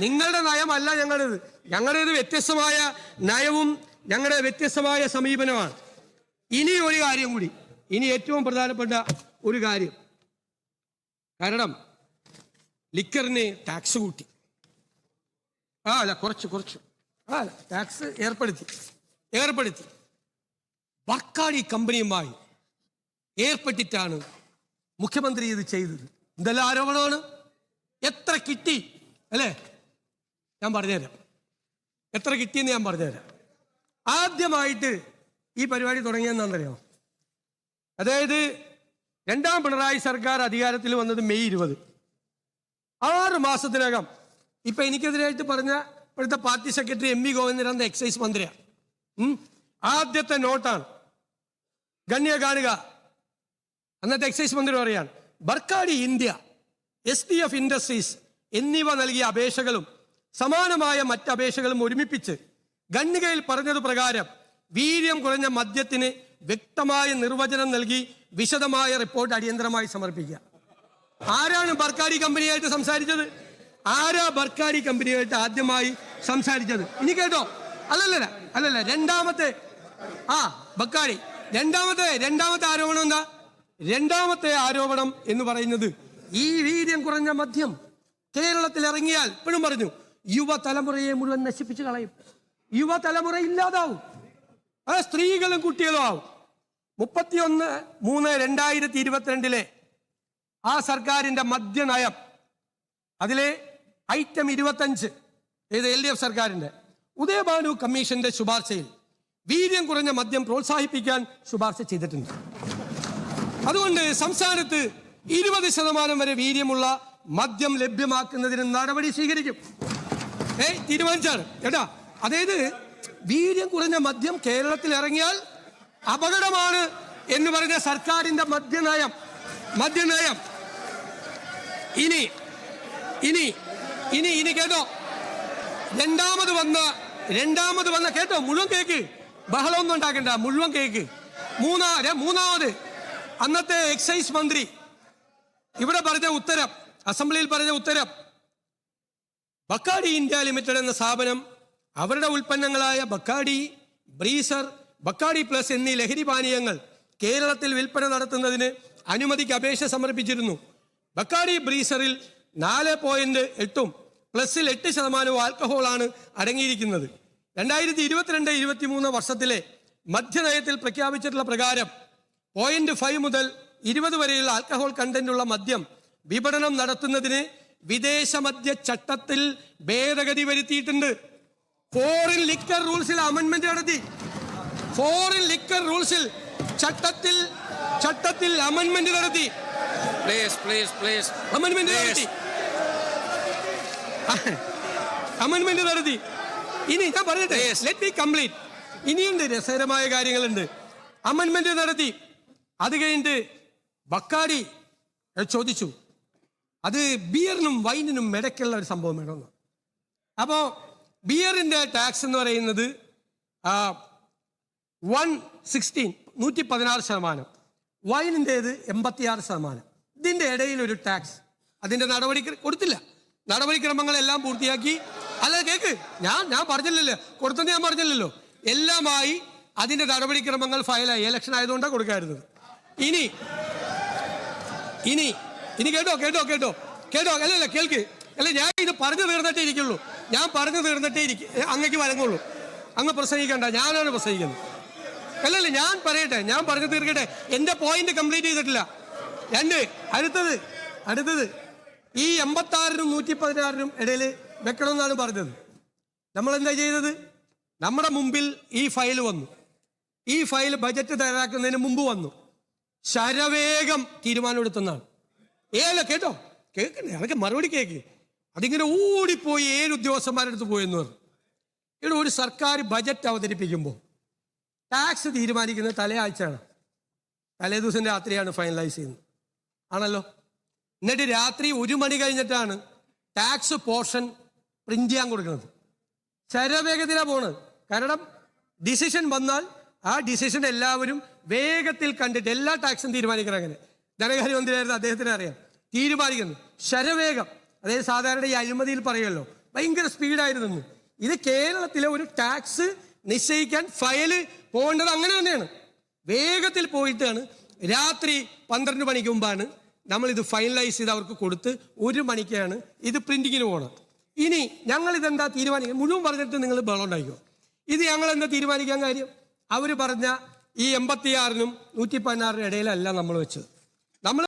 നിങ്ങളുടെ നയമല്ല ഞങ്ങളുടേത്. ഞങ്ങളുടേത് വ്യത്യസ്തമായ നയവും ഞങ്ങളുടെ വ്യത്യസ്തമായ സമീപനമാണ്. ഇനി ഒരു കാര്യം കൂടി, ഇനി ഏറ്റവും പ്രധാനപ്പെട്ട ഒരു കാര്യം, കാരണം ലിക്കറിന് ടാക്സ് കൂട്ടി, അല്ല കുറച്ച് ടാക്സ് ഏർപ്പെടുത്തി ബർക്കാഡി കമ്പനിയുമായി ഏർപ്പെട്ടിട്ടാണ് മുഖ്യമന്ത്രി ഇത് ചെയ്തത്. എന്തെല്ലാം ആരോപണമാണ്, എത്ര കിട്ടി അല്ലേ? ഞാൻ പറഞ്ഞുതരാം എത്ര കിട്ടിയെന്ന് ഞാൻ പറഞ്ഞുതരാം. ആദ്യമായിട്ട് ഈ പരിപാടി തുടങ്ങിയെന്നറിയാമോ? അതായത് രണ്ടാം പിണറായി സർക്കാർ അധികാരത്തിൽ വന്നത് മെയ് 20. 6 മാസത്തിനകം ഇപ്പൊ എനിക്കെതിരായിട്ട് പറഞ്ഞ ഇപ്പോഴത്തെ party secretary M V Govindan excise മന്ത്രിയാണ്. ആദ്യത്തെ നോട്ടാണ്, ഗണ്യ കാണുക. അന്നത്തെ എക്സൈസ് മന്ത്രി പറയാണ്, ബർക്കാഡി ഇന്ത്യ, SDF ഇൻഡസ്ട്രീസ് എന്നിവ നൽകിയ അപേക്ഷകളും സമാനമായ മറ്റ് അപേക്ഷകളും ഒരുമിപ്പിച്ച് ഖണ്ഡികയിൽ പറഞ്ഞത് പ്രകാരം വീര്യം കുറഞ്ഞ മദ്യത്തിന് വ്യക്തമായ നിർവചനം നൽകി വിശദമായ റിപ്പോർട്ട് അടിയന്തരമായി സമർപ്പിക്കുക. ആരാണ് ബർക്കാഡി കമ്പനിയായിട്ട് സംസാരിച്ചത്? ആരാ ബർക്കാഡി കമ്പനിയായിട്ട് ആദ്യമായി സംസാരിച്ചത്? ഇനി കേട്ടോ. അല്ലല്ല രണ്ടാമത്തെ ബർക്കാഡി രണ്ടാമത്തെ ആരോപണം എന്താ? രണ്ടാമത്തെ ആരോപണം എന്ന് പറയുന്നത് ഈ വീര്യം കുറഞ്ഞ മദ്യം കേരളത്തിൽ ഇറങ്ങിയാൽ, ഇപ്പോഴും പറഞ്ഞു, യുവതലമുറയെ മുഴുവൻ നശിപ്പിച്ചു കളയും, യുവതലമുറ ഇല്ലാതാവും, സ്ത്രീകളും കുട്ടികളും ആവും. 31/3/2022 ആ സർക്കാരിന്റെ മദ്യനയം, അതിലെ ഐറ്റം 25, ഏത് LDF സർക്കാരിന്റെ ഉദയഭാനു കമ്മീഷന്റെ ശുപാർശയിൽ വീര്യം കുറഞ്ഞ മദ്യം പ്രോത്സാഹിപ്പിക്കാൻ ശുപാർശ ചെയ്തിട്ടുണ്ട്. അതുകൊണ്ട് സംസ്ഥാനത്ത് 20% വരെ വീര്യമുള്ള മദ്യം ലഭ്യമാക്കുന്നതിന് നടപടി സ്വീകരിക്കും. തീരുമാനിച്ചാണ് കേട്ടാ. അതായത് വീര്യം കുറഞ്ഞ മദ്യം കേരളത്തിൽ ഇറങ്ങിയാൽ അപകടമാണ് എന്ന് പറഞ്ഞ സർക്കാരിന്റെ മദ്യനയം. ഇനി കേട്ടോ, രണ്ടാമത് വന്ന കേട്ടോ, മുഴുവൻ കേക്ക്, ബഹളമൊന്നും ഉണ്ടാക്കണ്ട, മുഴുവൻ കേക്ക്. മൂന്നാമത് അന്നത്തെ എക്സൈസ് മന്ത്രി ഇവിടെ പറഞ്ഞ ഉത്തരം, അസംബ്ലിയിൽ പറഞ്ഞ ഉത്തരം, ബക്കാഡി ഇന്ത്യ ലിമിറ്റഡ് എന്ന സ്ഥാപനം അവരുടെ ഉൽപ്പന്നങ്ങളായ ബക്കാഡി, ബ്രീസർ, ബക്കാഡി പ്ലസ് എന്നീ ലഹരി പാനീയങ്ങൾ കേരളത്തിൽ വിൽപ്പന നടത്തുന്നതിന് അനുമതിക്ക് അപേക്ഷ സമർപ്പിച്ചിരുന്നു. ബക്കാഡി ബ്രീസറിൽ 4.8 പ്ലസിൽ 8% ആൽക്കഹോളാണ് അടങ്ങിയിരിക്കുന്നത്. 2022-23 വർഷത്തിലെ മദ്യനയത്തിൽ പ്രഖ്യാപിച്ചിട്ടുള്ള പ്രകാരം 0.5 മുതൽ 20 വരെയുള്ള ആൽക്കഹോൾ കണ്ടന്റുള്ള മദ്യം വിപണനം നടത്തുന്നതിന് വിദേശ മദ്യ ചട്ടത്തിൽ ഭേദഗതി വരുത്തിയിട്ടുണ്ട്. ഫോറിൻ ലിക്കർ റൂൾസിൽ അമെന്റ്മെന്റ് നടത്തി. ഫോറിൻ ലിക്കർ റൂൾസിൽ ചട്ടത്തിൽ അമെന്റ്മെന്റ് നടത്തി. അമെന്റ്മെന്റ് നടത്തി. ഇനി ഞാൻ പറയട്ടെ, ലെറ്റ് മീ കംപ്ലീറ്റ്. ഇനിയുണ്ട്, രസകരമായ കാര്യങ്ങളുണ്ട്. അമെന്റ്മെന്റ് നടത്തി. അത് കഴിഞ്ഞിട്ട് ബക്കാഡി ചോദിച്ചു, അത് ബിയറിനും വൈനിനും ഇടയ്ക്കുള്ള ഒരു സംഭവം വേണമെന്ന്. അപ്പോൾ ബിയറിന്റെ ടാക്സ് എന്ന് പറയുന്നത് 116%, വൈനിൻ്റെത് 86%. ഇതിന്റെ ഇടയിൽ ഒരു ടാക്സ്, അതിന്റെ നടപടിക്രമങ്ങൾ നടപടിക്രമങ്ങളെല്ലാം പൂർത്തിയാക്കി. അല്ല കേക്ക്, ഞാൻ പറഞ്ഞില്ലല്ലോ, കൊടുത്തെന്ന് ഞാൻ പറഞ്ഞില്ലല്ലോ. എല്ലാമായി അതിന്റെ നടപടിക്രമങ്ങൾ ഫയലായി. ഇലക്ഷൻ ആയതുകൊണ്ടാണ് കൊടുക്കാറുള്ളത്. ഇനി കേട്ടോ അല്ലല്ല കേൾക്ക്. അല്ല, ഞാൻ ഇത് പറഞ്ഞു തീർന്നിട്ടേ ഇരിക്കുള്ളൂ. അങ്ങക്ക് വഴങ്ങുള്ളൂ. അങ്ങ് പ്രസംഗിക്കണ്ട, ഞാനാണ് പ്രസംഗിക്കുന്നത്. അല്ലല്ല, ഞാൻ പറയട്ടെ, ഞാൻ പറഞ്ഞു തീർക്കട്ടെ. എന്റെ പോയിന്റ് കംപ്ലീറ്റ് ചെയ്തിട്ടില്ല. അടുത്തത് ഈ 86-നും 116-നും ഇടയിൽ വെക്കണമെന്നാണ് പറഞ്ഞത്. നമ്മളെന്താ ചെയ്തത്? നമ്മുടെ മുമ്പിൽ ഈ ഫയൽ വന്നു. ഈ ഫയൽ ബജറ്റ് തയ്യാറാക്കുന്നതിന് മുമ്പ് വന്നു. ശരവേഗം തീരുമാനമെടുത്തെന്നാണ്. കേട്ടോ, കേൾക്കണ്ടേ? അതൊക്കെ മറുപടി കേക്ക്. അതിങ്ങനെ ഓടിപ്പോയി 7 ഉദ്യോഗസ്ഥന്മാരുടെ അടുത്ത് പോയെന്ന് പറഞ്ഞു. ഇവിടെ ഒരു സർക്കാർ ബജറ്റ് അവതരിപ്പിക്കുമ്പോൾ ടാക്സ് തീരുമാനിക്കുന്നത് തലേദിവസം രാത്രിയാണ് ഫൈനലൈസ് ചെയ്യുന്നത്, ആണല്ലോ. എന്നിട്ട് രാത്രി 1 മണി കഴിഞ്ഞിട്ടാണ് ടാക്സ് പോർഷൻ പ്രിന്റ് ചെയ്യാൻ കൊടുക്കുന്നത്. ശരവേഗത്തിലാണ് പോണത്. കാരണം ഡിസിഷൻ വന്നാൽ ആ ഡിസിഷൻ എല്ലാവരും വേഗത്തിൽ കണ്ടിട്ട് എല്ലാ ടാക്സും തീരുമാനിക്കണം. അങ്ങനെ ധനകാര്യമന്ത്രിയായിരുന്നു, അദ്ദേഹത്തിന് അറിയാം. തീരുമാനിക്കുന്നു ശരവേഗം. അതായത് സാധാരണ ഈ അഴിമതിയിൽ പറയുമല്ലോ, ഭയങ്കര സ്പീഡായിരുന്നു. ഇത് കേരളത്തിലെ ഒരു ടാക്സ് നിശ്ചയിക്കാൻ ഫയല് പോകേണ്ടത് അങ്ങനെ തന്നെയാണ്. വേഗത്തിൽ പോയിട്ടാണ് രാത്രി 12 മണിക്ക് മുമ്പാണ് നമ്മളിത് ഫൈനലൈസ് ചെയ്ത് അവർക്ക് കൊടുത്ത് 1 മണിക്കാണ് ഇത് പ്രിന്റിങ്ങിന് പോകണം. ഇനി ഞങ്ങൾ ഇതെന്താ തീരുമാനിക്കുക? മുഴുവൻ പറഞ്ഞിട്ട് നിങ്ങൾ ബഹളം ഉണ്ടായിക്കോ. ഇത് ഞങ്ങൾ എന്താ തീരുമാനിക്കാൻ കാര്യം? അവർ പറഞ്ഞ ഈ 86-നും 116-നും ഇടയിലല്ല നമ്മൾ വെച്ചത്.